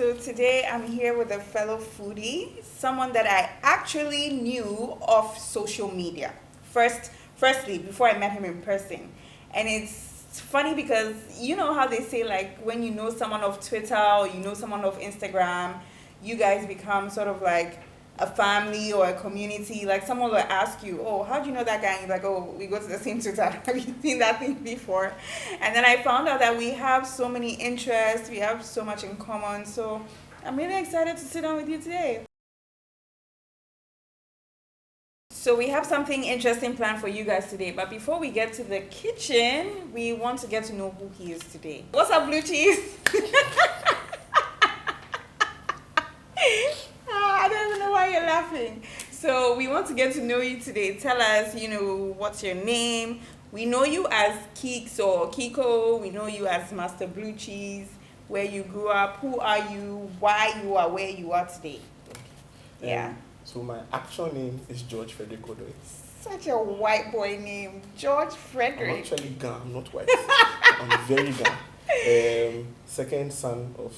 So today I'm here with a fellow foodie, someone that I actually knew off social media. Firstly, before I met him in person. And it's funny because you know how they say like when you know someone of Twitter or you know someone of Instagram, you guys become sort of like a family or a community. Like someone will ask you, "Oh, how do you know that guy?" And you're like, "Oh, we go to the same Twitter. Have you seen that thing before?" And then I found out that we have so many interests, we have so much in common. So I'm really excited to sit down with you today. So we have something interesting planned for you guys today. But before we get to the kitchen, we want to get to know who he is today. What's up, Blue Cheese? I don't even know why you're laughing. So we want to get to know you today. Tell us, what's your name? We know you as Keeks or Kiko. We know you as Master Blue Cheese. Where you grew up. Who are you? Why you are where you are today? Yeah. So my actual name is George Frederick Odoy. Such a white boy name, George Frederick. I'm actually Ga, I'm not white. I'm very Ga. Second son of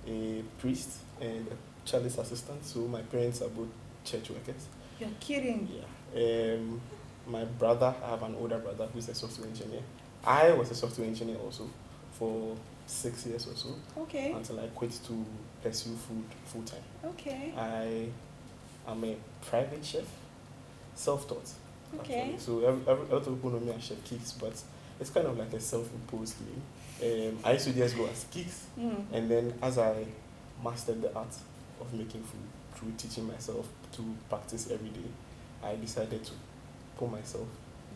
a priest and a chalice assistant. So my parents are both church workers. You're kidding. Yeah. My brother, I have an older brother who's a software engineer. I was a software engineer also for 6 years or so. Okay. Until I quit to pursue food full time. Okay. I'm a private chef, self-taught. Okay. Actually. So a lot of people know me as Chef Keeks, but it's kind of like a self-imposed name. I used to just go as Keeks, and then as I mastered the art of making food through teaching myself to practice every day, I decided to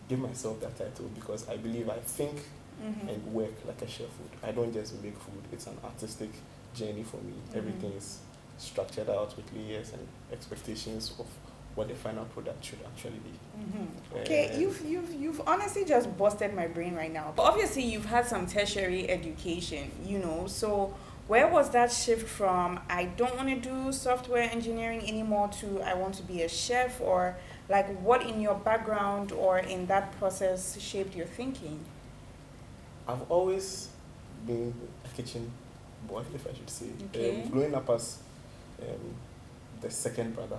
give myself that title because I believe I think and work like a chef would. I don't just make food, it's an artistic journey for me. Everything is structured out with layers and expectations of what the final product should actually be. Okay, you've honestly just busted my brain right now. Obviously, you've had some tertiary education, so where was that shift from I don't want to do software engineering anymore to I want to be a chef, or like what in your background or in that process shaped your thinking? I've always been a kitchen boy, if I should say. Okay. Growing up as the second brother,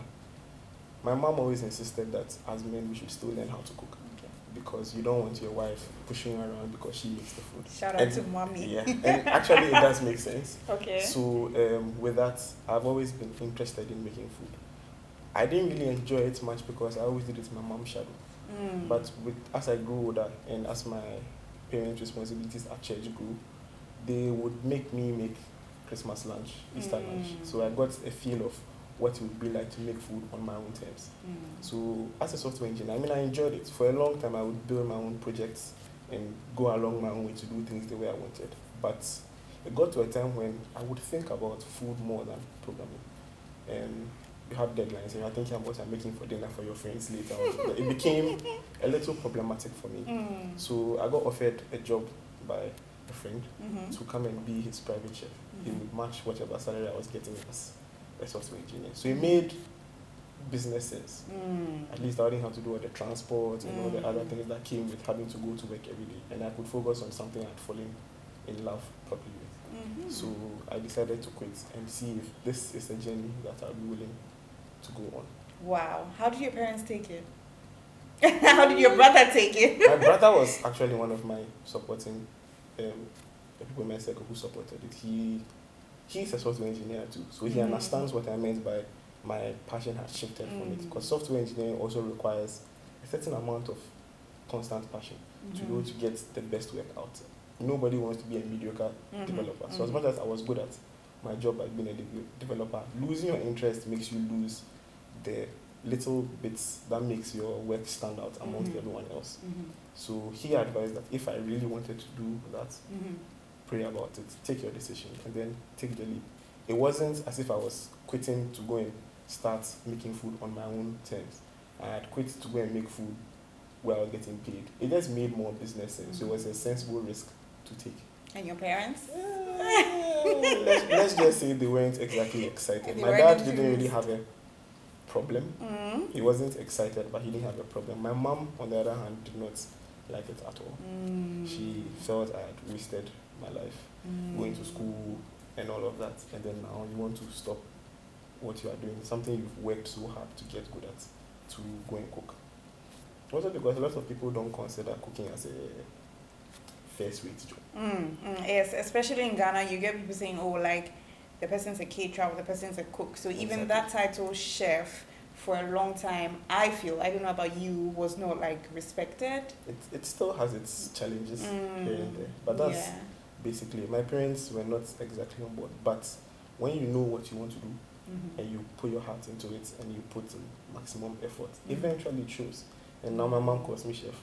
my mom always insisted that as men we should still learn how to cook. Okay. Because you don't want your wife pushing you around because she makes the food. Shout out to mommy. Yeah, and actually it does make sense. Okay. So with that, I've always been interested in making food. I didn't really enjoy it much because I always did it in my mom's shadow. But as I grew older and as my parents' responsibilities at church grew, they would make me make Christmas lunch, Easter lunch. So I got a feel of what it would be like to make food on my own terms. So as a software engineer, I enjoyed it. For a long time, I would build my own projects and go along my own way to do things the way I wanted. But it got to a time when I would think about food more than programming. And you have deadlines and you're thinking about what you're making for dinner for your friends later on. It became a little problematic for me. So I got offered a job by a friend to come and be his private chef. He would match whatever salary I was getting as a software engineer. So it made business sense. At least I didn't have to do all the transport and all the other things that came with having to go to work every day. And I could focus on something I'd fallen in love properly with. So I decided to quit and see if this is a journey that I'll be willing to go on. Wow. How did your parents take it? How did your brother take it? My brother was actually one of my supporting the people in my circle who supported it. He's a software engineer too, so he understands what I meant by my passion has shifted from it. Because software engineering also requires a certain amount of constant passion to be able to get the best work out. Nobody wants to be a mediocre developer. So as much as I was good at my job as being a developer, losing your interest makes you lose the little bits that makes your work stand out amongst everyone else. So he advised that if I really wanted to do that, pray about it, take your decision, and then take the leap. It wasn't as if I was quitting to go and start making food on my own terms. I had quit to go and make food where I was getting paid. It just made more business sense. So it was a sensible risk to take. And your parents? Let's just say they weren't exactly excited. My dad didn't really have a problem. He wasn't excited, but he didn't have a problem. My mom, on the other hand, did not like it at all. She felt I had wasted my life going to school, and all of that, and then now you want to stop what you are doing, something you've worked so hard to get good at, to go and cook. Also because a lot of people don't consider cooking as a first rate job. Yes, especially in Ghana, you get people saying, oh, like, the person's a caterer or the person's a cook. So even Exactly. that title, chef, for a long time, I feel, I don't know about you, was not, like, respected. It still has its challenges here and there. But that's basically, my parents were not exactly on board. But when you know what you want to do, and you put your heart into it and you put in maximum effort, eventually it shows. And now my mom calls me chef.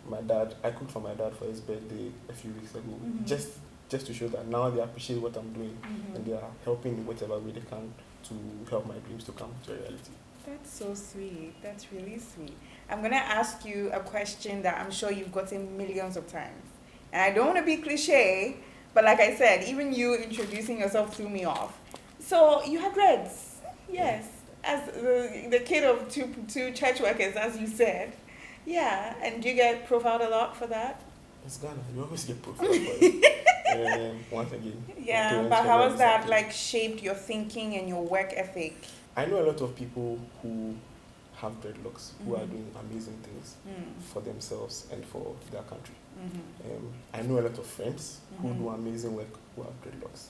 My dad, I cooked for my dad for his birthday a few weeks ago, just to show that now they appreciate what I'm doing and they are helping in whatever way they can to help my dreams to come to reality. That's so sweet. That's really sweet. I'm going to ask you a question that I'm sure you've gotten millions of times. And I don't want to be cliche, but like I said, even you introducing yourself threw me off. So you had dreads, yes, as the kid of two church workers, as you said. Yeah, and do you get profiled a lot for that? It's Ghana, you always get profiled for it. Once again. Yeah, but how has that like shaped your thinking and your work ethic? I know a lot of people who have dreadlocks who are doing amazing things for themselves and for their country. I know a lot of friends who do amazing work who have dreadlocks.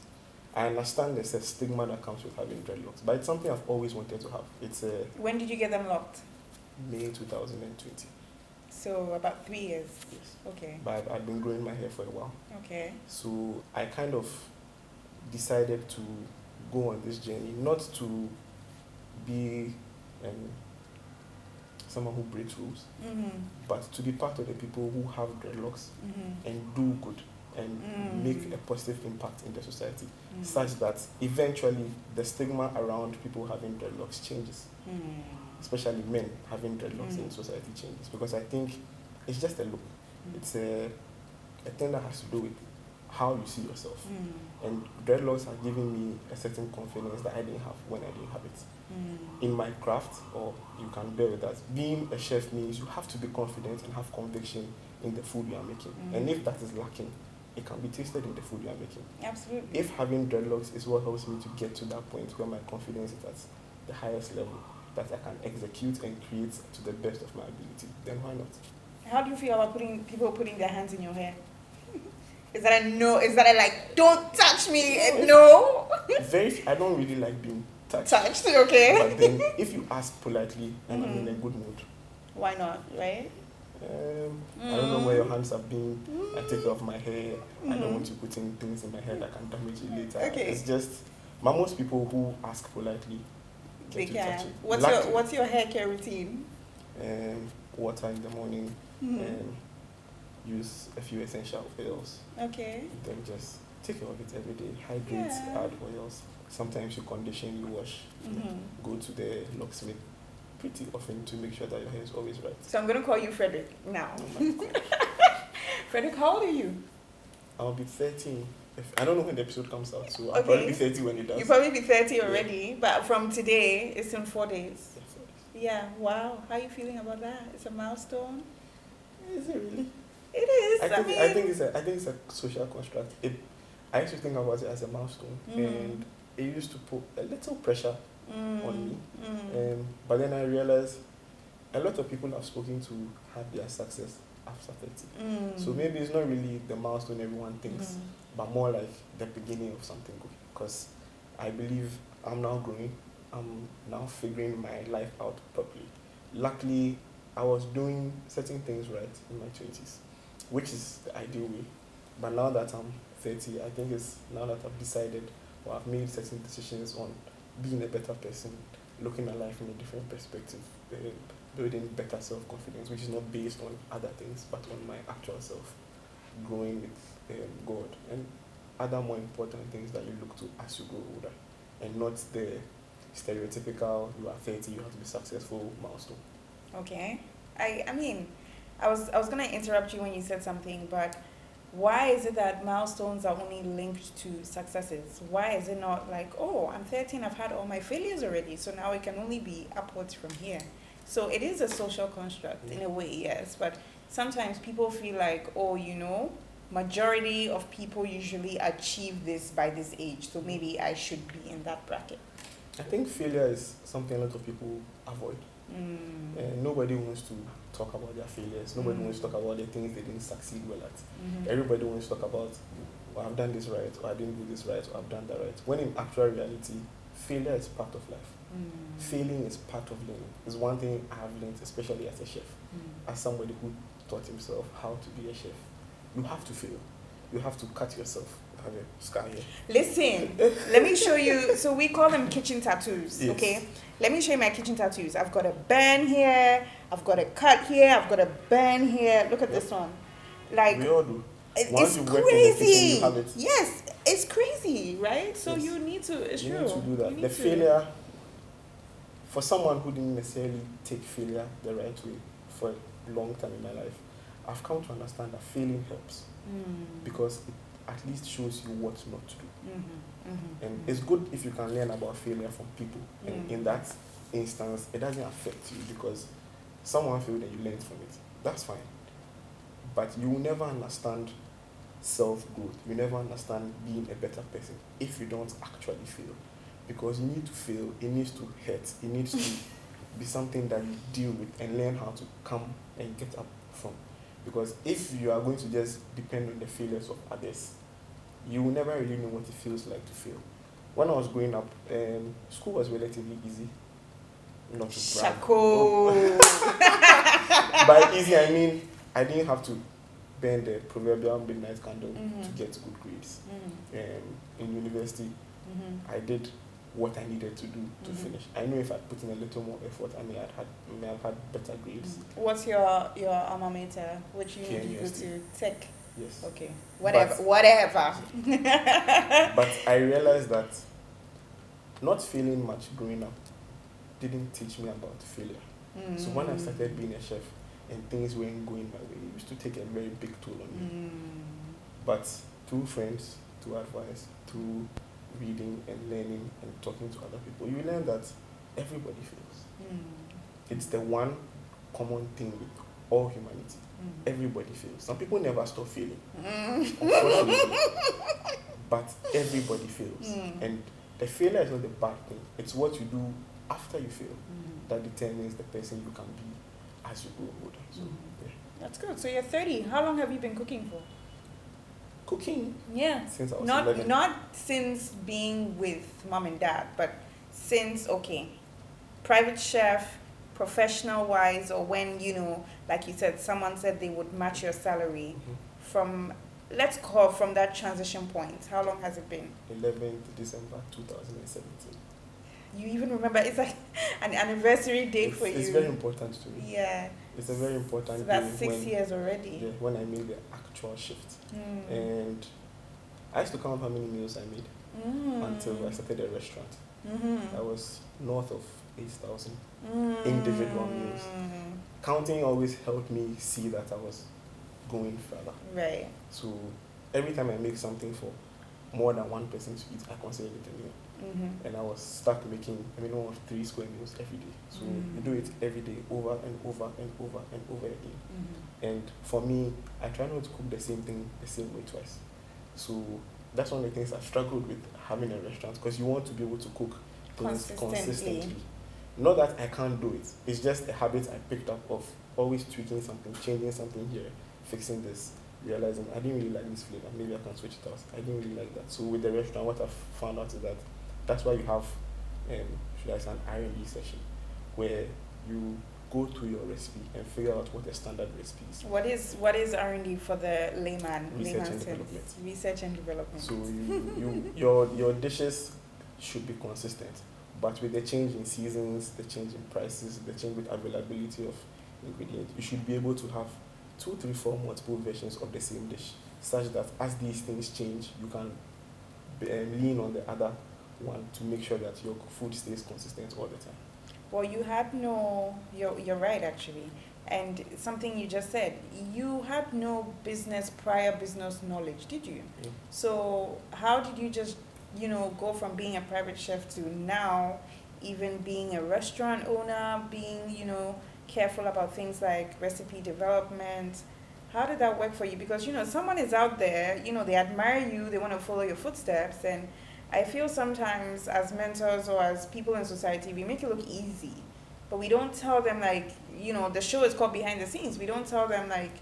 I understand there's a stigma that comes with having dreadlocks, but it's something I've always wanted to have. It's When did you get them locked? May 2020. So about 3 years. Yes. Okay. But I've been growing my hair for a while. Okay. So I kind of decided to go on this journey, not to be someone who breaks rules, but to be part of the people who have dreadlocks and do good and make a positive impact in the society, such that eventually the stigma around people having dreadlocks changes. Especially men having dreadlocks in society changes, because I think it's just a look. It's a thing that has to do with how you see yourself. And dreadlocks are giving me a certain confidence that I didn't have when I didn't have it. In my craft, or you can bear with that, being a chef means you have to be confident and have conviction in the food you are making. And if that is lacking, it can be tasted in the food you are making. Absolutely. If having dreadlocks is what helps me to get to that point where my confidence is at the highest level, that I can execute and create to the best of my ability, then why not? How do you feel about people putting their hands in your hair? Is that a no? Is that a like, don't touch me? No? I don't really like being touched. Touched, okay. But then if you ask politely and I'm in a good mood. Why not, right? I don't know where your hands have been. I take off my hair. I don't want you putting things in my hair that can damage it later. Okay. It's just, most people who ask politely, They can. What's your hair care routine? Water in the morning, use a few essential oils. Okay. Then just take care of it every day. Hydrate, add oils. Sometimes you condition, you wash. Go to the locksmith pretty often to make sure that your hair is always right. So I'm going to call you Frederick now. Oh my God. Frederick, how old are you? I'll be 13. I don't know when the episode comes out, so I'll probably be 30 when it does. You'll probably be 30 already, but from today, it's in 4 days. Yeah, wow. How are you feeling about that? It's a milestone? Is it really? It is. I think it's a social construct. I used to think about it as a milestone, and it used to put a little pressure on me. But then I realized a lot of people I've spoken to have their success after 30. So maybe it's not really the milestone everyone thinks, but more like the beginning of something good. Because I believe I'm now growing. I'm now figuring my life out properly. Luckily, I was doing certain things right in my 20s, which is the ideal way. But now that I'm 30, I think it's now that I've decided, or I've made certain decisions on being a better person, looking at life in a different perspective, building better self-confidence, which is not based on other things, but on my actual self, growing with God, and other more important things that you look to as you grow older, and not the stereotypical, you are 30, you have to be successful milestone. Okay. I mean, I was going to interrupt you when you said something, but why is it that milestones are only linked to successes? Why is it not like, oh, I'm 13, I've had all my failures already, so now it can only be upwards from here? So it is a social construct in a way, yes, but sometimes people feel like, oh, majority of people usually achieve this by this age, so maybe I should be in that bracket. I think failure is something a lot of people avoid. Nobody wants to talk about their failures. Nobody wants to talk about the things they didn't succeed well at. Everybody wants to talk about, well, I've done this right, or I didn't do this right, or I've done that right. When in actual reality, failure is part of life. Failing is part of learning. It's one thing I have learned, especially as a chef, as somebody who taught himself how to be a chef. You have to fail. You have to cut yourself. I have a scar here. Listen, let me show you. So we call them kitchen tattoos, Yes. okay? Let me show you my kitchen tattoos. I've got a burn here. I've got a cut here. I've got a burn here. Look at this one. Like, We all do. it's Once you work in the kitchen, crazy. you have it. Yes, it's crazy, right? So Yes. you need to. It's You true. need to do that. You The need to. failure, for someone who didn't necessarily take failure the right way for a long time in my life, I've come to understand that failing helps because it at least shows you what not to do. And it's good if you can learn about failure from people. And in that instance, it doesn't affect you because someone failed and you learned from it. That's fine. But you will never understand self-growth. You never understand being a better person if you don't actually fail. Because you need to fail, it needs to hurt, it needs to be something that you deal with and learn how to come and get up from. Because if you are going to just depend on the failures of others, you will never really know what it feels like to fail. When I was growing up, school was relatively easy. Not to brag. Shako. By easy, I mean I didn't have to burn the proverbial midnight candle to get good grades. In university, I did what I needed to do to finish. I know if I put in a little more effort, I may have had better grades. What's your alma mater? Which uni do you go to? Tech. Yes. Okay. Whatever. But I realized that not feeling much growing up didn't teach me about failure. So when I started being a chef and things weren't going my way, it used to take a very big toll on me. But through friends, through advice, through reading and learning and talking to other people, you learn that everybody fails. It's the one common thing with all humanity. Everybody fails. Some people never stop failing, unfortunately. But everybody fails. And the failure is not the bad thing. It's what you do after you fail that determines the person you can be as you grow older. So, yeah. That's good. So you're 30. How long have you been cooking for? Cooking? Yeah. Since I was Not 11. not since being with mom and dad, but since, private chef, professional wise, or when, like you said, someone said they would match your salary from, let's call from that transition point. How long has it been? 11th December 2017. You even remember? It's like an anniversary date for you. It's very important to me. Yeah. It's a very important So that's day 6 years already. Yeah, when I made the actual shift. And I used to count how many meals I made until I started a restaurant. I was north of 8,000 individual meals. Counting always helped me see that I was going further. Right. So every time I make something for more than one person to eat, I consider it a meal. And I was stuck making a minimum of 3 square meals every day. So you do it every day, over and over and over and over again. And for me, I try not to cook the same thing the same way twice. So that's one of the things I've struggled with having a restaurant, because you want to be able to cook things consistently. Not that I can't do it. It's just a habit I picked up of always tweaking something, changing something here, fixing this, realizing I didn't really like this flavor. Maybe I can switch it out. I didn't really like that. So with the restaurant, what I've found out is that that's why you have, should I say, an R&D session where you go through your recipe and figure out what a standard recipe is. What is R&D for the layman? Research and development. Research and development. So your dishes should be consistent, but with the change in seasons, the change in prices, the change with availability of ingredients, you should be able to have 2, 3, 4 multiple versions of the same dish, such that as these things change, you can lean on the other one to make sure that your food stays consistent all the time. Well, you're right actually. And something you just said, you had no prior business knowledge, did you? Yeah. So how did you just, go from being a private chef to now even being a restaurant owner, being, careful about things like recipe development? How did that work for you? Because, someone is out there, they admire you, they want to follow your footsteps. And I feel sometimes as mentors or as people in society, we make it look easy. But we don't tell them, like, the show is called Behind the Scenes. We don't tell them, like,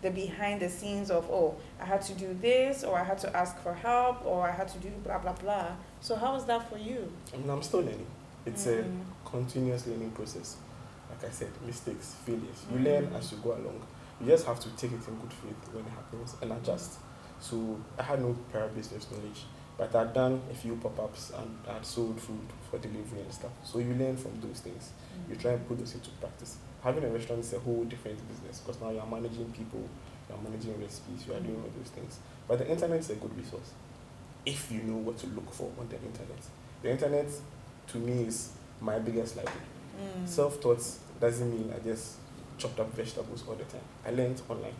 the behind the scenes of, oh, I had to do this, or I had to ask for help, or I had to do blah, blah, blah. So how was that for you? I'm still learning. It's a continuous learning process. Like I said, mistakes, failures. You learn as you go along. You just have to take it in good faith when it happens and adjust. So I had no prior business knowledge, but I'd done a few pop-ups and I'd sold food for delivery and stuff. So you learn from those things. You try and put those into practice. Having a restaurant is a whole different business because now you're managing people, you're managing recipes, you are doing all those things. But the internet is a good resource if you know what to look for on the internet. The internet, to me, is my biggest library. Self-taught doesn't mean I just chopped up vegetables all the time. I learned online.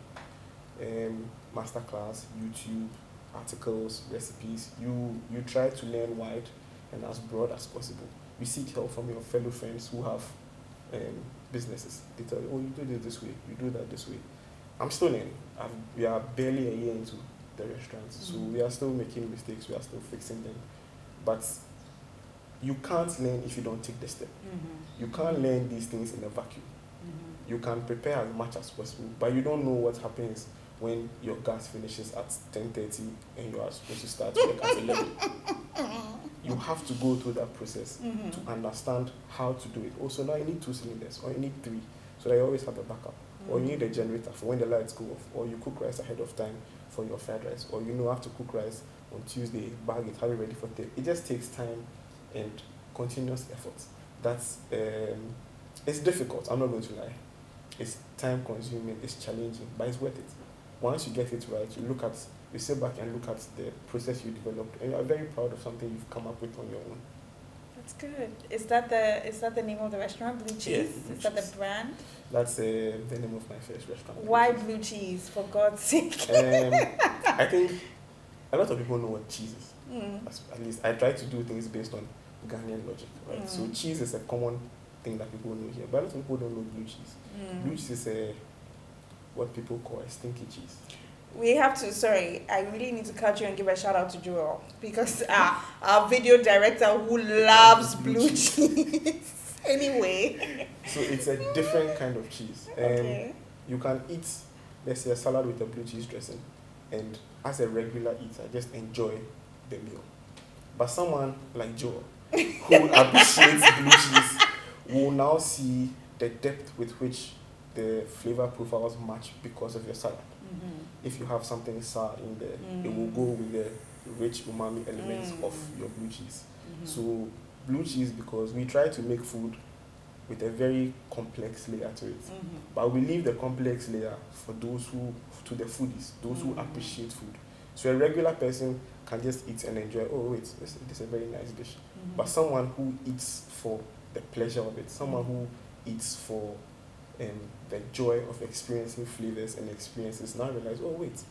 Masterclass, YouTube, articles, recipes. You try to learn wide and as broad as possible. You seek help from your fellow friends who have businesses. They tell you, oh, you do this way, you do that this way. I'm still learning. We are barely a year into the restaurant, so we are still making mistakes, we are still fixing them. But you can't learn if you don't take the step. You can't learn these things in a vacuum. You can prepare as much as possible, but you don't know what happens when your gas finishes at 10:30 and you are supposed to start work at 11. You have to go through that process to understand how to do it. Also, now you need 2 cylinders, or you need 3, so that you always have a backup. Or you need a generator for when the lights go off, or you cook rice ahead of time for your fried rice, or have to cook rice on Tuesday, bag it, have it ready for Thursday. It just takes time and continuous effort. That's it's difficult, I'm not going to lie. It's time consuming, it's challenging, but it's worth it. Once you get it right, you sit back and look at the process you developed, and you're very proud of something you've come up with on your own. That's good. Is that the name of the restaurant, Blue Cheese? Yeah, is that the brand? That's the name of my first restaurant. Why Blue Cheese, for God's sake? I think a lot of people know what cheese is. At least I try to do things based on Ghanaian logic, right? So cheese is a common thing that people know here, but a lot of people don't know blue cheese. Blue cheese is what people call a stinky cheese. We have to, I really need to catch you and give a shout out to Joel, because our video director who loves blue cheese. Anyway. So it's a different kind of cheese. Okay. You can eat, let's say, a salad with a blue cheese dressing, and as a regular eater, just enjoy the meal. But someone like Joel, who appreciates blue cheese, will now see the depth with which the flavor profiles match because of your salad. If you have something sour in there, it will go with the rich umami elements of your blue cheese. So blue cheese, because we try to make food with a very complex layer to it, but we leave the complex layer for to the foodies, those who appreciate food. So a regular person can just eat and enjoy, oh wait, this is a very nice dish. But someone who eats for the pleasure of it, someone who eats for the joy of experiencing flavors and experiences, now realize, oh wait,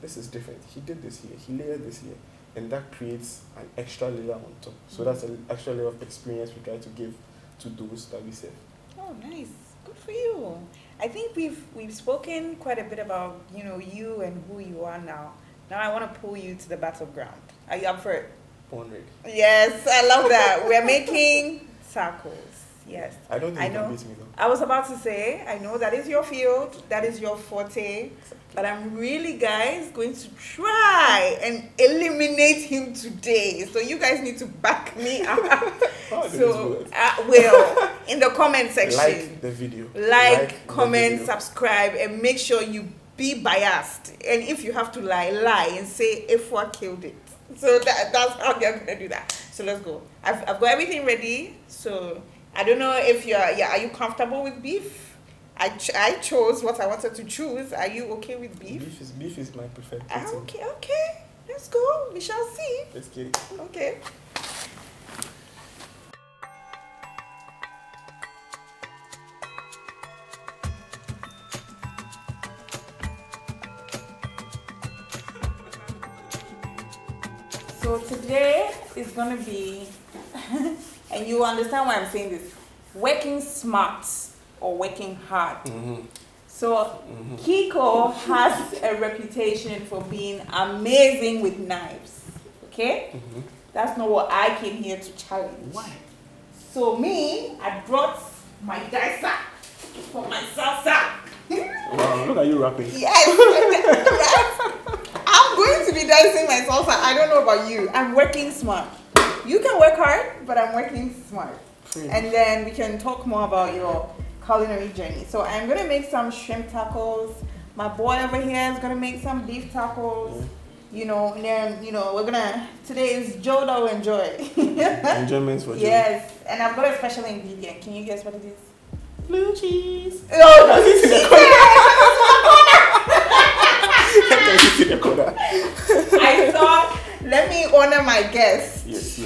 this is different. He did this here, he layered this here, and that creates an extra layer on top. So that's an extra layer of experience we try to give to those that we serve. Oh, nice. Good for you. I think we've spoken quite a bit about you and who you are now. Now I want to pull you to the battleground. Are you up for it? Born ready. Yes, I love that. We're making tacos. Yes. I don't think you can beat me though. I was about to say, I know that is your field, that is your forte, but I'm really, guys, going to try and eliminate him today. So you guys need to back me up. So, will, in the comment section. Like the video. Like, comment, subscribe, and make sure you be biased. And if you have to lie and say Efwa killed it. So that's how they're going to do that. So let's go. I've got everything ready. So I don't know if are you comfortable with beef? I chose what I wanted to choose. Are you okay with beef? Beef is my preferred protein. Okay. Let's go. We shall see. Let's get it. Okay. So today is going to be, and you understand why I'm saying this, working smart or working hard. So Kiko has a reputation for being amazing with knives. Okay? That's not what I came here to challenge. Why? So me, I brought my dicer for my salsa. Wow, look at you rapping. Yes, yes. I'm going to be dicing my salsa. I don't know about you. I'm working smart. You can work hard, but I'm working smart. And then we can talk more about your culinary journey. So I'm gonna make some shrimp tacos. My boy over here is gonna make some beef tacos. You know, and then we're gonna. Today is Joe that will enjoy. Enjoyments for Joe. Yes, and I've got a special ingredient. Can you guess what it is? Blue cheese. Oh, no, it's in the corner. I thought, let me honor my guest. Yes.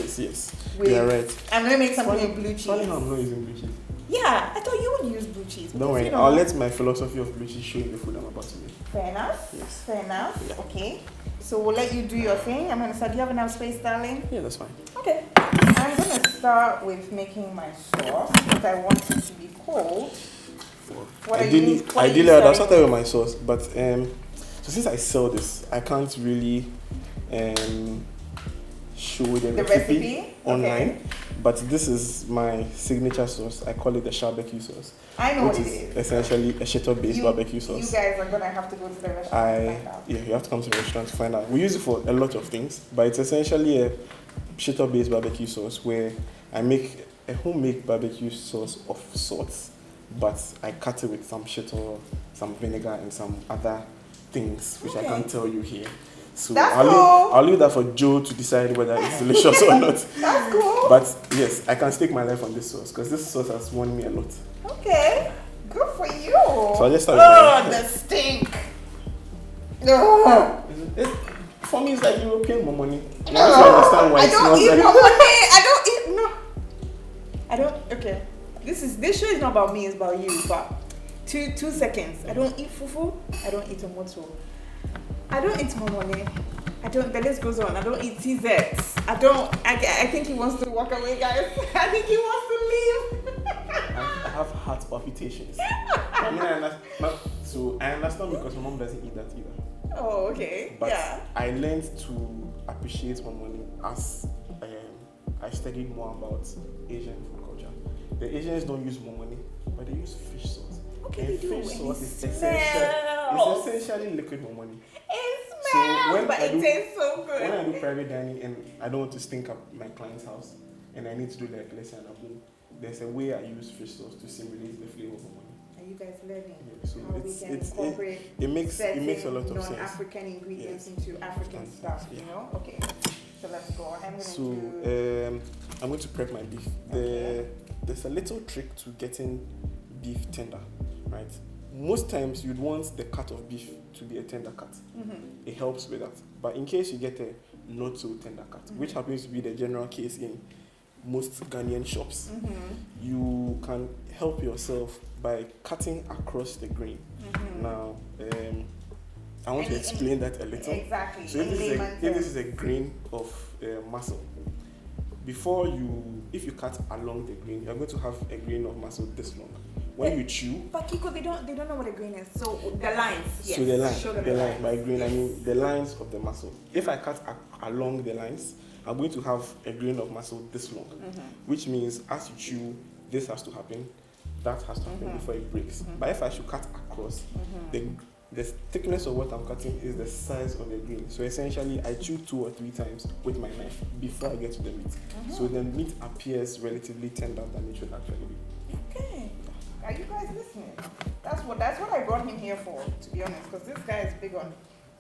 With, You're right. I'm gonna make something with blue cheese. Sorry, I'm not using blue cheese. Yeah, I thought you would use blue cheese. Don't worry, I'll let my philosophy of blue cheese show you the food I'm about to make. Fair enough. Yes. Fair enough. Yeah. Okay. So we'll let you do your thing. I'm gonna start. Do you have enough space, darling? Yeah, that's fine. Okay. I'm gonna start with making my sauce because I want it to be cold. Ideally, I'll start with my sauce, but so since I sell this, I can't really show the recipe online. Okay. But this is my signature sauce. I call it the barbecue sauce. I know which what it is essentially a shito-based barbecue sauce. You guys are gonna have to go to the restaurant to find out. Yeah, you have to come to the restaurant to find out. We use it for a lot of things, but it's essentially a shito-based barbecue sauce where I make a homemade barbecue sauce of sorts, but I cut it with some shito, some vinegar, and some other things which I can't tell you here. So I'll leave that for Joe to decide whether it's delicious or not. That's cool. But yes, I can stake my life on this sauce because this sauce has won me a lot. Okay, good for you. So I just start with the stink. For me, it's like European money. You have to understand why I it don't smells eat like. money. I don't. Okay. This show is not about me. It's about you. But 2 seconds. I don't eat fufu. I don't eat tomato. I don't eat momone. The list goes on. I don't eat TZs. I think he wants to walk away, guys. I think he wants to leave. I have heart palpitations. I understand because my mom doesn't eat that either. Oh, okay. But yeah. I learned to appreciate momone as I studied more about Asian food culture. The Asians don't use momone, but they use fish sauce. Okay, and they do. Fish sauce is it's essentially liquid momone. It smells, but it tastes so good. When I do private dining and I don't want to stink up my client's house and I need to do like let's say an abu, there's a way I use fish sauce to simulate the flavor of momone. Are you guys learning so how we can incorporate it makes a lot of non-African ingredients into African stuff, you know? Okay, so let's go. I'm going to prep my beef. There's a little trick to getting beef tender, right? Most times you'd want the cut of beef to be a tender cut. It helps with that. But in case you get a not so tender cut, which happens to be the general case in most Ghanaian shops, you can help yourself by cutting across the grain. Now, I want to explain that a little. Exactly. So if this is a grain of muscle, if you cut along the grain, you're going to have a grain of muscle this long. When you chew, but Kiko, they don't know what a grain is. So the lines. Yes. So the line. By grain, I mean the lines of the muscle. If I cut along the lines, I'm going to have a grain of muscle this long, which means as you chew, this has to happen, that has to happen before it breaks. But if I should cut across, the thickness of what I'm cutting is the size of the grain. So essentially, I chew 2 or 3 times with my knife before I get to the meat. So the meat appears relatively tender than it should actually be. Okay. Are you guys listening? That's what I brought him here for, to be honest, because this guy is big on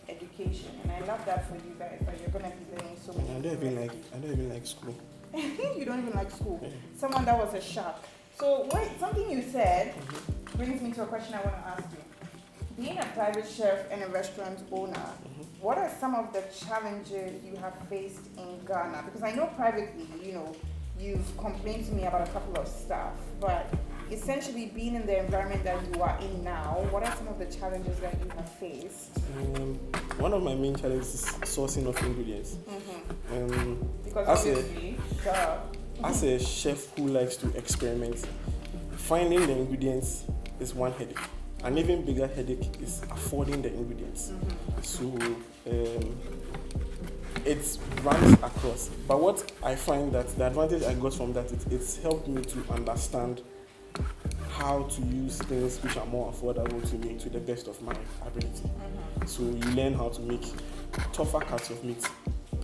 education, and I love that for you guys. That you're gonna be learning so much. I don't even like school. You don't even like school. Someone that was a shock. So something you said brings me to a question I want to ask you. Being a private chef and a restaurant owner, what are some of the challenges you have faced in Ghana? Because I know privately, you've complained to me about a couple of stuff, but essentially being in the environment that you are in now, what are some of the challenges that you have faced? One of my main challenges is sourcing of ingredients. Because obviously, as a chef who likes to experiment, finding the ingredients is one headache. an even bigger headache is affording the ingredients. So it runs across. But what I find that the advantage I got from that, it's helped me to understand how to use things which are more affordable to me to the best of my ability. So you learn how to make tougher cuts of meat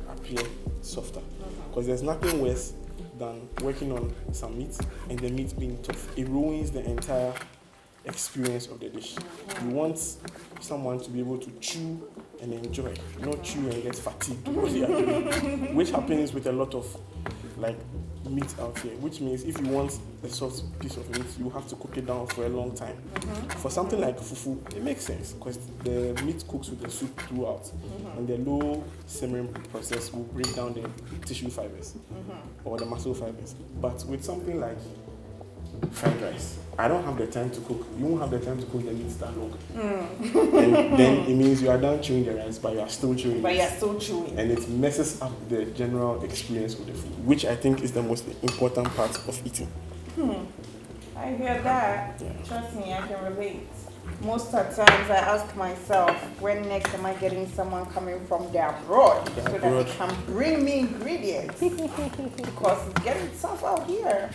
appear softer. Because there's nothing worse than working on some meat and the meat being tough. It ruins the entire experience of the dish. You want someone to be able to chew and enjoy, not chew and get fatigued, which happens with a lot of like meat out here, which means if you want a soft piece of meat, you have to cook it down for a long time. For something like fufu, it makes sense because the meat cooks with the soup throughout, and the low simmering process will break down the tissue fibers or the muscle fibers. But with something like fried rice, I don't have the time to cook. You won't have the time to cook the meat that long. And then it means you are done chewing the rice, but you are still chewing and it messes up the general experience of the food, which I think is the most important part of eating. I hear that. Yeah. Trust me, I can relate. Most of the times I ask myself, when next am I getting someone coming from the abroad so that they can bring me ingredients? Because it's getting tough out here.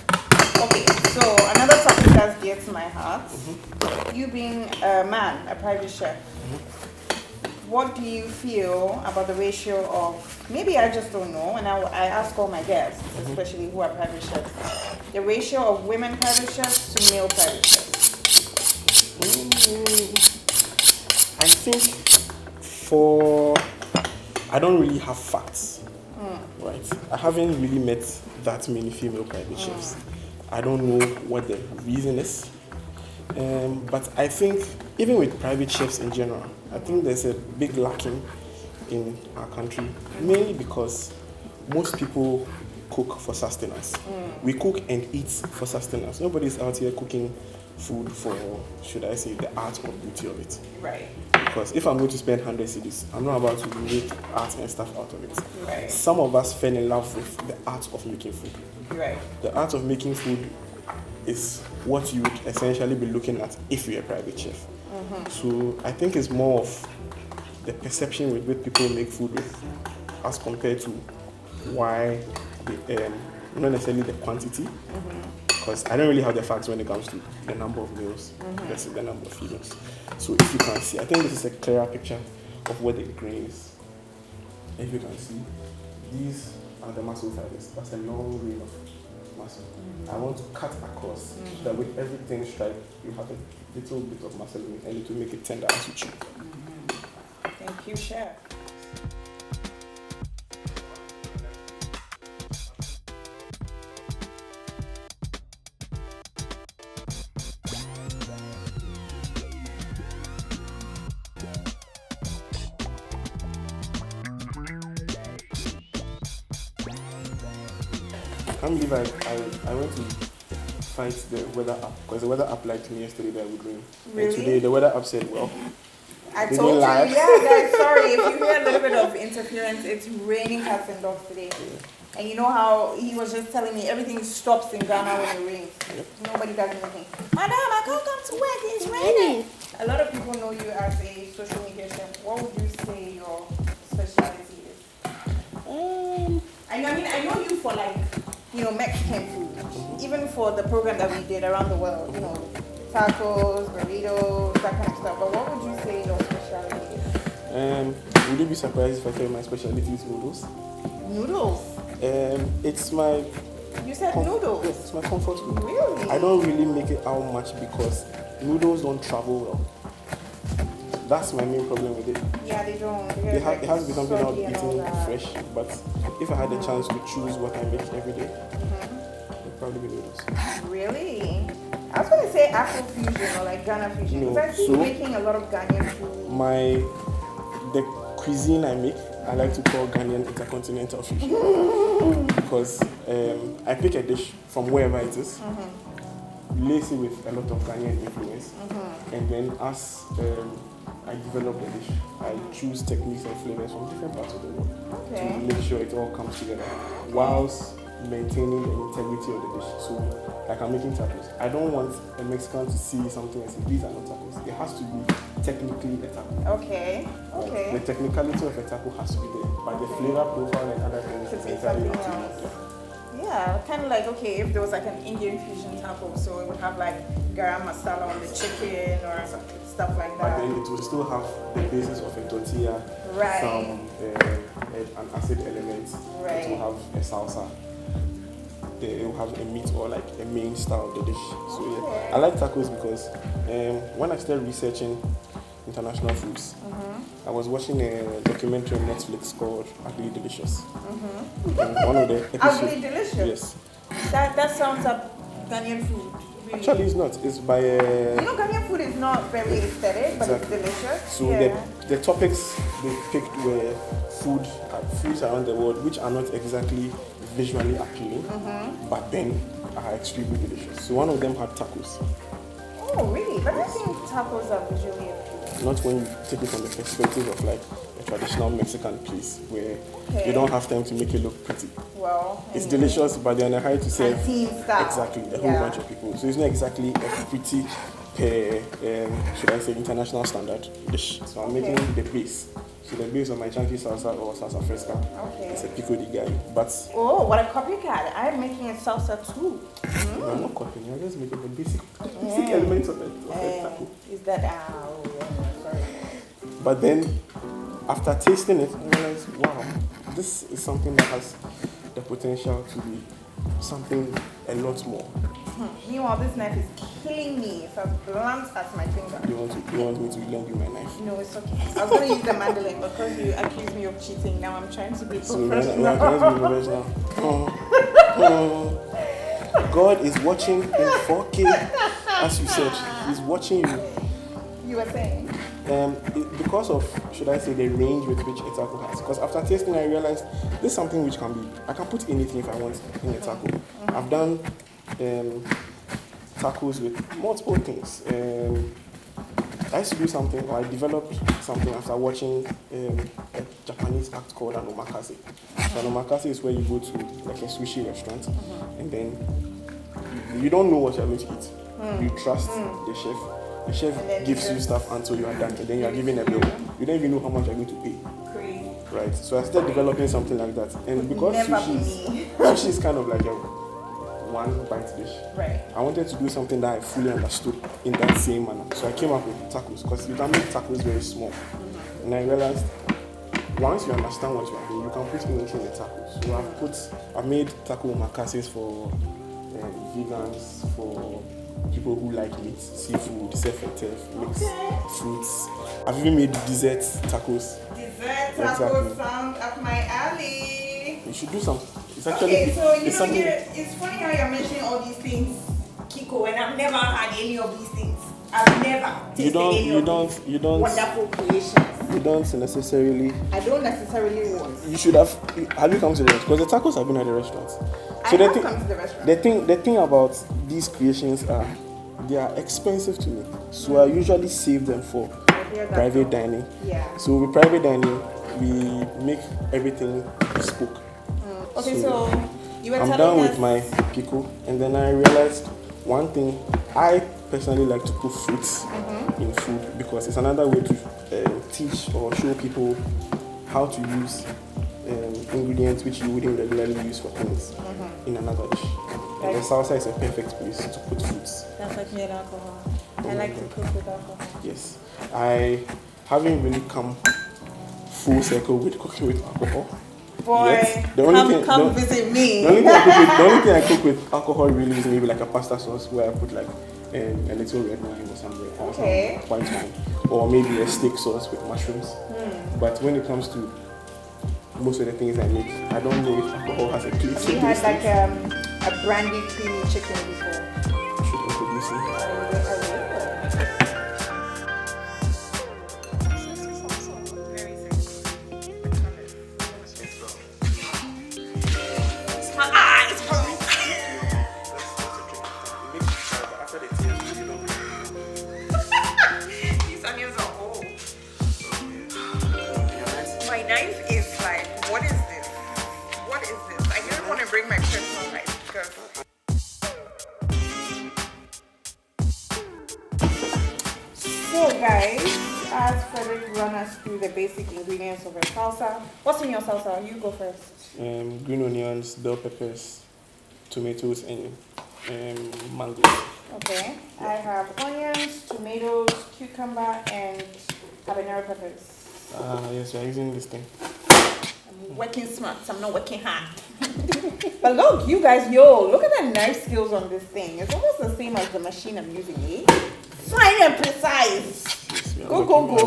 Okay, so another topic that's dear to my heart, you being a man, a private chef, what do you feel about the ratio of, maybe I just don't know, and I ask all my guests, especially who are private chefs, the ratio of women private chefs to male private chefs? I think I don't really have facts, right? I haven't really met that many female private chefs. I don't know what the reason is, but I think even with private chefs in general, I think there's a big lacking in our country, mainly because most people cook for sustenance. We cook and eat for sustenance. Nobody's out here cooking food for, should I say, the art or beauty of it. Right. Because if I'm going to spend 100 cedis, I'm not about to make art and stuff out of it. Right. Some of us fell in love with the art of making food. Right. The art of making food is what you would essentially be looking at if you're a private chef. So I think it's more of the perception with which people make food with as compared to why, not necessarily the quantity, because I don't really have the facts when it comes to the number of meals versus the number of females. So if you can see, I think this is a clearer picture of what the grain is. If you can see, these are the muscle fibers. That's a long grain of muscle. I want to cut across so that with everything striped, you have a little bit of muscle in it, and it will make it tender as you chew. Thank you, Chef. I can't believe I went to fight the weather app because the weather app lied to me yesterday that it would rain. Really? And today the weather app said, well, I told you, guys, sorry, if you hear a little bit of interference, it's raining cats and dogs today. Yeah. And you know how he was just telling me everything stops in Ghana when it rains. Yep. Nobody does anything. Madam, I can't come to work, it's raining. A lot of people know you as a social media chef. What would you say your specialty is? I know you for Mexican food. Even for the program that we did around the world, tacos, burritos, that kind of stuff. But what would you say your specialty is? Would you be surprised if I tell you my specialty is noodles? Noodles? It's my... You said noodles? Yes, it's my comfort food. Really? I don't really make it out much because noodles don't travel well. That's my main problem with it. Yeah, they don't. It has to be something I'll be eating fresh. But if I had the chance to choose what I make every day, it would probably be noodles. Really? I was going to say Afro fusion or like Ghana fusion. Because I see you making a lot of Ghanaian food. The cuisine I make, I like to call Ghanaian intercontinental fusion. Because I pick a dish from wherever it is, lace it with a lot of Ghanaian influence, and then as I develop the dish, I choose techniques and flavors from different parts of the world to make sure it all comes together, whilst maintaining the integrity of the dish. So, like I'm making tacos. I don't want a Mexican to see something and say, these are not tacos. It has to be technically a taco. Okay. Right? Okay. The technicality of a taco has to be there, but the flavor profile and other things Could is be entirely something up to you. else. Yeah, kind of like, okay, if there was like an Indian fusion taco, so it would have like garam masala on the chicken or stuff like But that. then it will still have the basis of a tortilla, Right. some an acid element. Right. It will have a salsa. It will have a meat or like a main style of the dish. So Okay. yeah, I like tacos because when I started researching international foods, I was watching a documentary on Netflix called Ugly Delicious. And one of the episodes, Ugly Delicious? yes. That sounds like Ghanaian food. Really. Actually, it's not. It's by You know, Ghanaian food is not very aesthetic, but Exactly. it's delicious. So yeah. the topics they picked were foods around the world which are not exactly visually appealing, but then are extremely delicious. So one of them had tacos. Oh, really? But I think tacos are visually appealing. Not when you take it from the perspective of like a traditional Mexican place where Okay. you don't have time to make it look pretty. Well, It's anyway. delicious, but they're in a hurry to serve Canteen style. exactly a Yeah. whole bunch of people. So it's not exactly a pretty, should I say, international standard dish. So I'm making the base. So the base of my chunky salsa or salsa fresca. Okay. It's a pico de gallo. But Oh, what a copycat. I'm making a salsa too. you're not copying, you're just making the basic elements of it. Taco. Is that, sorry. But then, after tasting it, I realized, wow, this is something that has the potential to be something a lot more. Meanwhile, this knife is killing me. It's as blunt as my finger. You want me to lend you my knife? No, it's okay. I was going to use the mandolin, but because you accused me of cheating, now I'm trying to be So professional. we're trying to be professional. God is watching in 4K, as you said. He's watching you. You were saying? Because of, should I say, the range with which a taco has. Because after tasting, I realized this is something which can be, I can put anything if I want in a taco. I've done tacos with multiple things. I used to do something, or I developed something after watching a Japanese act called an omakase. So an omakase is where you go to like a sushi restaurant, and then you don't know what you're going to eat. You trust the chef. The chef gives you stuff until you are done, and then you are given a bill. You don't even know how much you're going to pay. Crazy. Right. So I started developing something like that, and because Never sushi is kind of like a one bite dish. Right. I wanted to do something that I fully understood in that same manner. So I came up with tacos, because you can make tacos very small. And I realized once you understand what you are doing, you can put anything in a taco. So I've made taco omakases for vegans, for people who like meat, seafood, self-and-turf, mixed fruits. I've even made dessert tacos. Dessert tacos sound up my alley. You should do some. It's actually Okay, so it's something. it's funny how you're mentioning all these things, Kiko, and I've never had any of these things. I've never tasted any of these wonderful creations. You don't necessarily. I don't necessarily want. You should have. Have you come to the restaurant? Because the tacos have been at the restaurants. I have come to the restaurant. The thing about these creations are they are expensive to me, so I usually save them for private dining. Yeah. So with private dining, we make everything bespoke. Okay, so you were I'm telling done us with my pickle, and then I realized one thing. I personally like to put fruits in food because it's another way to teach or show people how to use ingredients which you wouldn't regularly use for things in another dish. And the salsa is a perfect place to put fruits. That's like made alcohol. I like to cook with alcohol. Yes. I haven't really come full circle with cooking with alcohol. Boy, yet. Come visit me. The only thing I cook with alcohol really is maybe like a pasta sauce where I put like a little red wine or something, or some white wine, or maybe a steak sauce with mushrooms. But when it comes to most of the things I make, I don't know if alcohol has a place. We had like a brandy creamy chicken before. You should introduce me. These onions are old. My knife is like, what is this? What is this? I didn't want to bring my personal So guys, as Frederick run us through the basic ingredients of a salsa. What's in your salsa? You go first. Green onions, bell peppers, tomatoes, and mangoes. Okay. I have onions, tomatoes, cucumber, and habanero peppers. Yes, we are using this thing. I'm working smart, so I'm not working hard. But look, you guys, look at the knife skills on this thing. It's almost the same as the machine I'm using, eh? Fine and precise. Yes, Go.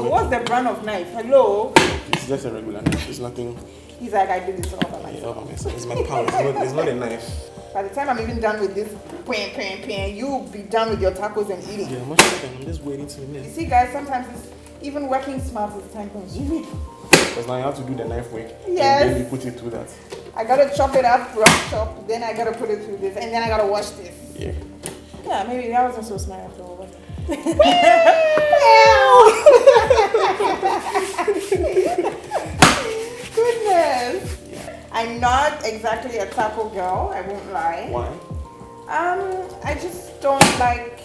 What's the brand of knife? Hello? It's just a regular knife. It's nothing. He's like, I did this all by myself. Yeah, it's my palm. It's not a knife. By the time I'm even done with this, you'll be done with your tacos and eating. Yeah, I'm just waiting to You see, guys, sometimes it's even working smart is time consuming. Because now you have to do the knife work. Yes. And then you put it through that. I gotta chop it up, rough chop, then I gotta put it through this, and then I gotta wash this. Yeah. Yeah, maybe that wasn't so smart after all. Goodness. Yeah. I'm not exactly a taco girl, I won't lie. Why? I just don't like,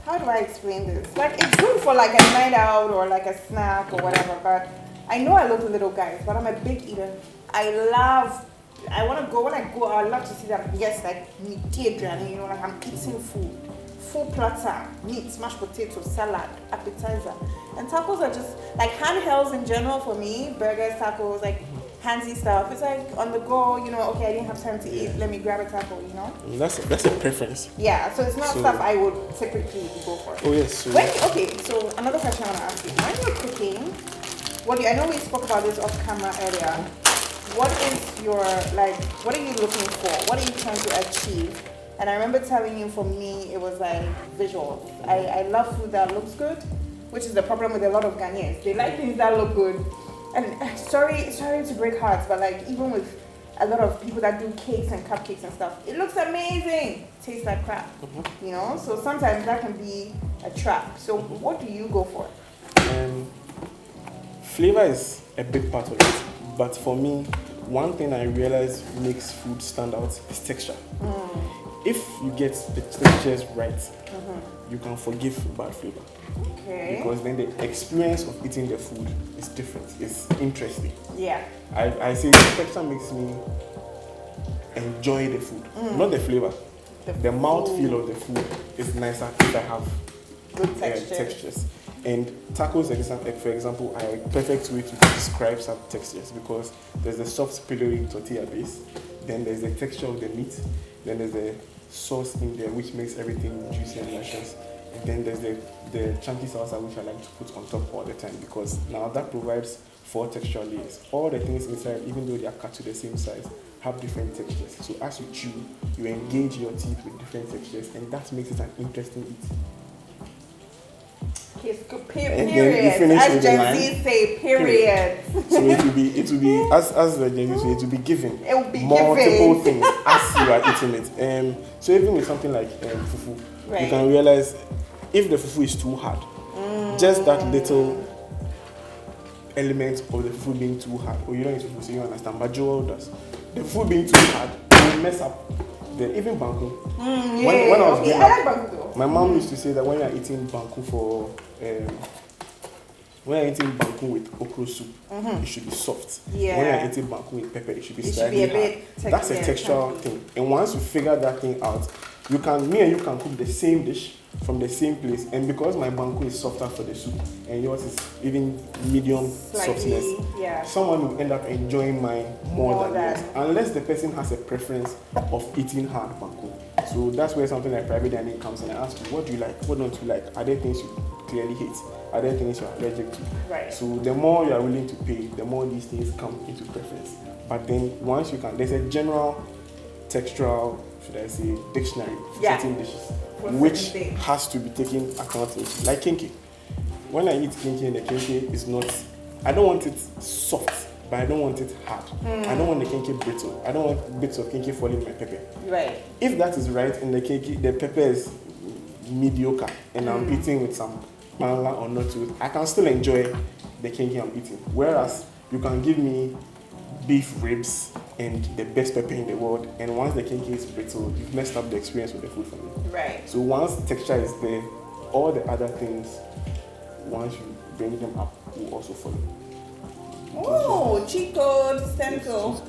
how do I explain this? Like, it's good for like a night out or like a snack or whatever, but I know I look little, guys, but I'm a big eater. I love I love to see that, yes, like meat, you know, like I'm eating food. Full platter, meat, mashed potato, salad, appetizer. And tacos are just like handhelds in general for me, burgers, tacos, like handsy stuff. It's like on the go, you know, okay, I didn't have time to eat, let me grab a taco, you know? That's a preference. Yeah, so it's not stuff I would typically go for. Oh, yes. So So another question I want to ask you. When you're cooking, I know we spoke about this off camera earlier. What are you looking for? What are you trying to achieve? And I remember telling you, for me, it was like visuals. I love food that looks good, which is the problem with a lot of Ghanaians. They like things that look good. And sorry to break hearts, but like even with a lot of people that do cakes and cupcakes and stuff, it looks amazing. Tastes like crap, you know? So sometimes that can be a trap. So what do you go for? Flavor is a big part of it. But for me, one thing I realize makes food stand out is texture. If you get the textures right, you can forgive bad flavor. Okay. Because then the experience of eating the food is different. It's interesting. Yeah. I say the texture makes me enjoy the food, not the flavor. The mouthfeel of the food is nicer if I have good textures. And tacos, for example, are a perfect way to describe some textures because there's the soft, pillowy tortilla base, then there's the texture of the meat, then there's the sauce in there which makes everything juicy and luscious, and then there's the chunky salsa which I like to put on top all the time because now that provides 4 textural layers. All the things inside, even though they are cut to the same size, have different textures. So as you chew, you engage your teeth with different textures, and that makes it an interesting eat. Period. As Gen Z say, period. So it will be as the Gen Z say, it will be given. It will be multiple things as you are eating it. So even with something like fufu, you can realize if the fufu is too hard, just that little element of the fufu being too hard, or you don't eat fufu, so you understand. But Joel does. The fufu being too hard will mess up even banku. When I was growing up, my mom used to say that when you're eating banku when you're eating banku with okra soup, it should be soft. Yeah. When you're eating banku with pepper, it should be slightly hard. That's a textural thing. And once you figure that thing out, me and you can cook the same dish from the same place. And because my banku is softer for the soup and yours is even medium softness, someone will end up enjoying mine more than yours. Unless the person has a preference of eating hard banku. So that's where something like private dining comes in. I ask you, what do you like? What don't you like? Are there things you clearly hate? Are there things you are allergic to? Right. So the more you are willing to pay, the more these things come into preference. But then once you can, there's a general textural, should I say, dictionary for certain dishes, which has to be taken account of. Like kinky. When I eat kinky and the kinky is not, I don't want it soft, but I don't want it hard. I don't want the kinky brittle. I don't want bits of kinky falling in my pepper. Right. If that is right and the pepper is mediocre and I'm eating with some mala or not to it, I can still enjoy the kinky I'm eating. Whereas you can give me beef ribs and the best pepper in the world, and once the kinky is brittle, you've messed up the experience with the food for me. Right. So once texture is there, all the other things, once you bring them up, will also follow. Oh, cheat code, stencil.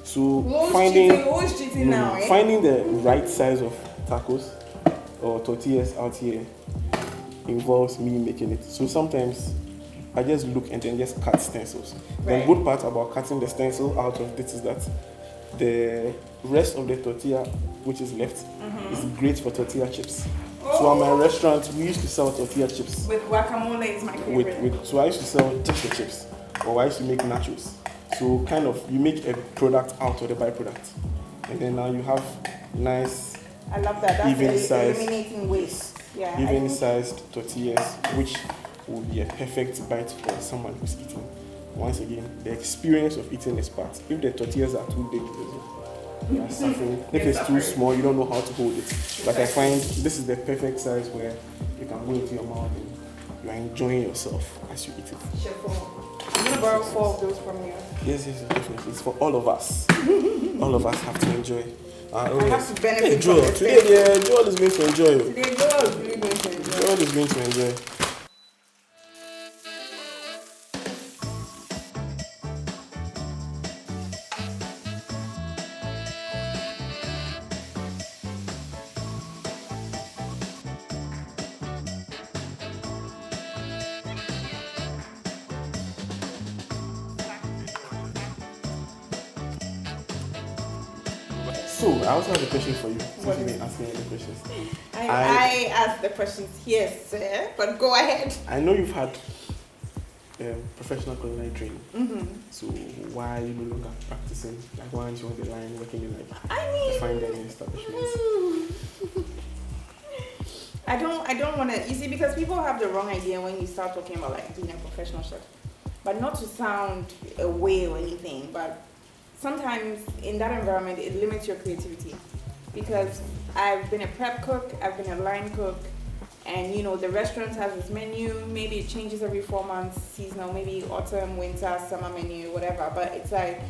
So Who's cheating now, eh? finding the right size of tacos or tortillas out here involves me making it. So sometimes I just look and then just cut stencils. Right. The good part about cutting the stencil out of this is that the rest of the tortilla, which is left, is great for tortilla chips. So at my restaurant, we used to sell tortilla chips. With guacamole is my favorite. So I used to sell just the chips, or I used to make nachos. So kind of you make a product out of the byproduct, and then now you have nice. I love that. That's even-sized, eliminating waste. Yeah. Even-sized tortillas, which will be a perfect bite for someone who's eating. Once again, the experience of eating is part. If the tortillas are too big, you are suffering. If it's too small, you don't know how to hold it. But I find this is the perfect size where you can go into your mouth and you are enjoying yourself as you eat it. Chef, I'm going to borrow 4 of those from you. Yes, definitely. It's for all of us. All of us have to enjoy. I have to benefit hey, Joel, from today, Joel is going to enjoy. Today, Joel is really going to enjoy. Joel is going to enjoy. So, I also have a question for you. Since you've been asking any questions. I asked the questions here, sir, but go ahead. I know you've had professional culinary training. So, why are you no longer practicing? Like, why aren't you on the line working in like fine dining establishments? I don't want to, you see, because people have the wrong idea when you start talking about like being a professional chef. But not to sound away or anything, but sometimes in that environment, it limits your creativity. Because I've been a prep cook, I've been a line cook, and you know, the restaurant has its menu, maybe it changes every 4 months, seasonal, maybe autumn, winter, summer menu, whatever, but it's like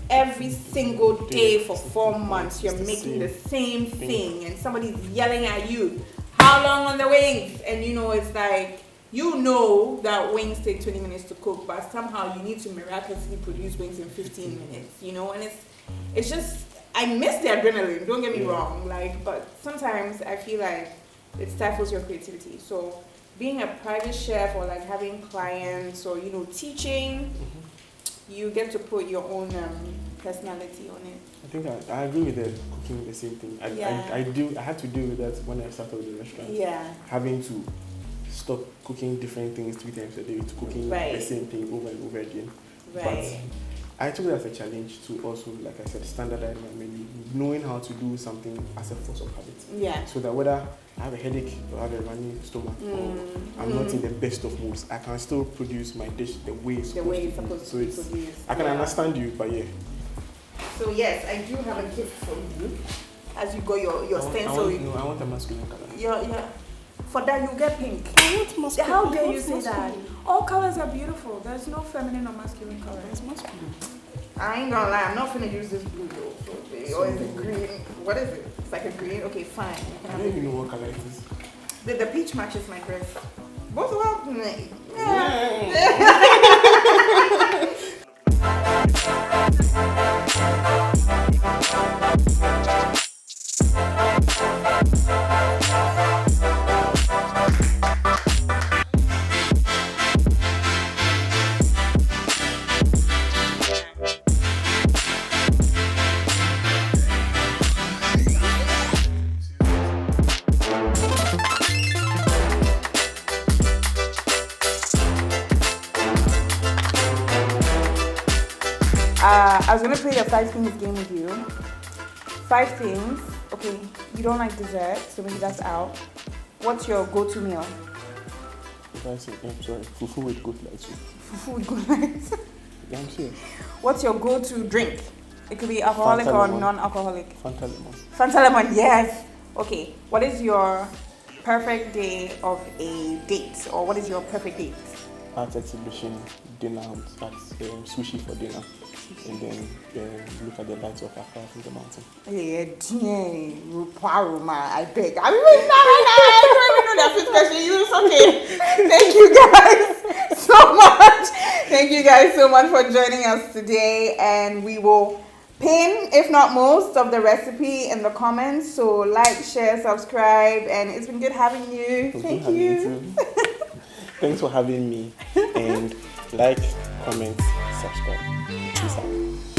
every single day for 4 months, you're making the same thing, and somebody's yelling at you, how long on the wings? And you know, it's like, you know that wings take 20 minutes to cook, but somehow you need to miraculously produce wings in 15 minutes, you know, and it's just, I miss the adrenaline, don't get me wrong, like, but sometimes I feel like it stifles your creativity. So being a private chef or like having clients or, you know, teaching, you get to put your own personality on it. I think I agree with the cooking the same thing. I had to deal with that when I started with the restaurant. Yeah. Having to stop cooking different things 3 times a day to cooking the same thing over and over again. Right. But I took it as a challenge to also, like I said, standardize my menu, knowing how to do something as a force of habit. Yeah. So that whether I have a headache or I have a running stomach or I'm not in the best of moods, I can still produce my dish the way it's supposed to be. So it's, I can understand you, but yeah. So yes, I do have a gift for you. As you go your stencil. I want a masculine color. Yeah. For that, you get pink. I want masculine. How dare you say that? All colors are beautiful. There's no feminine or masculine color. It's masculine. I ain't gonna lie, I'm not finna use this blue though. Or is it green? What is it? It's like a green? Okay, fine. I don't even know what color it is. The peach matches my dress. Both of them? I was gonna play a 5 things game with you. 5 things. Okay, you don't like dessert, so maybe that's out. What's your go-to meal? I'm sorry. Fufu with goat light soup. Fufu with goat light. Yeah, I'm serious. What's your go-to drink? It could be alcoholic or non-alcoholic. Fanta lemon. Fanta lemon, yes. Okay, what is your perfect day of a date, or what is your perfect date? Art exhibition, dinner, sushi for dinner, and then look at the lights of Accra from the mountain. Yeah, I beg. I don't even know that fifth question. You it's okay. Thank you guys so much. Thank you guys so much for joining us today, and we will pin, if not most, of the recipe in the comments. So like, share, subscribe, and it's been good having you. Thank you. Thanks for having me. And like, comment, subscribe. Peace out.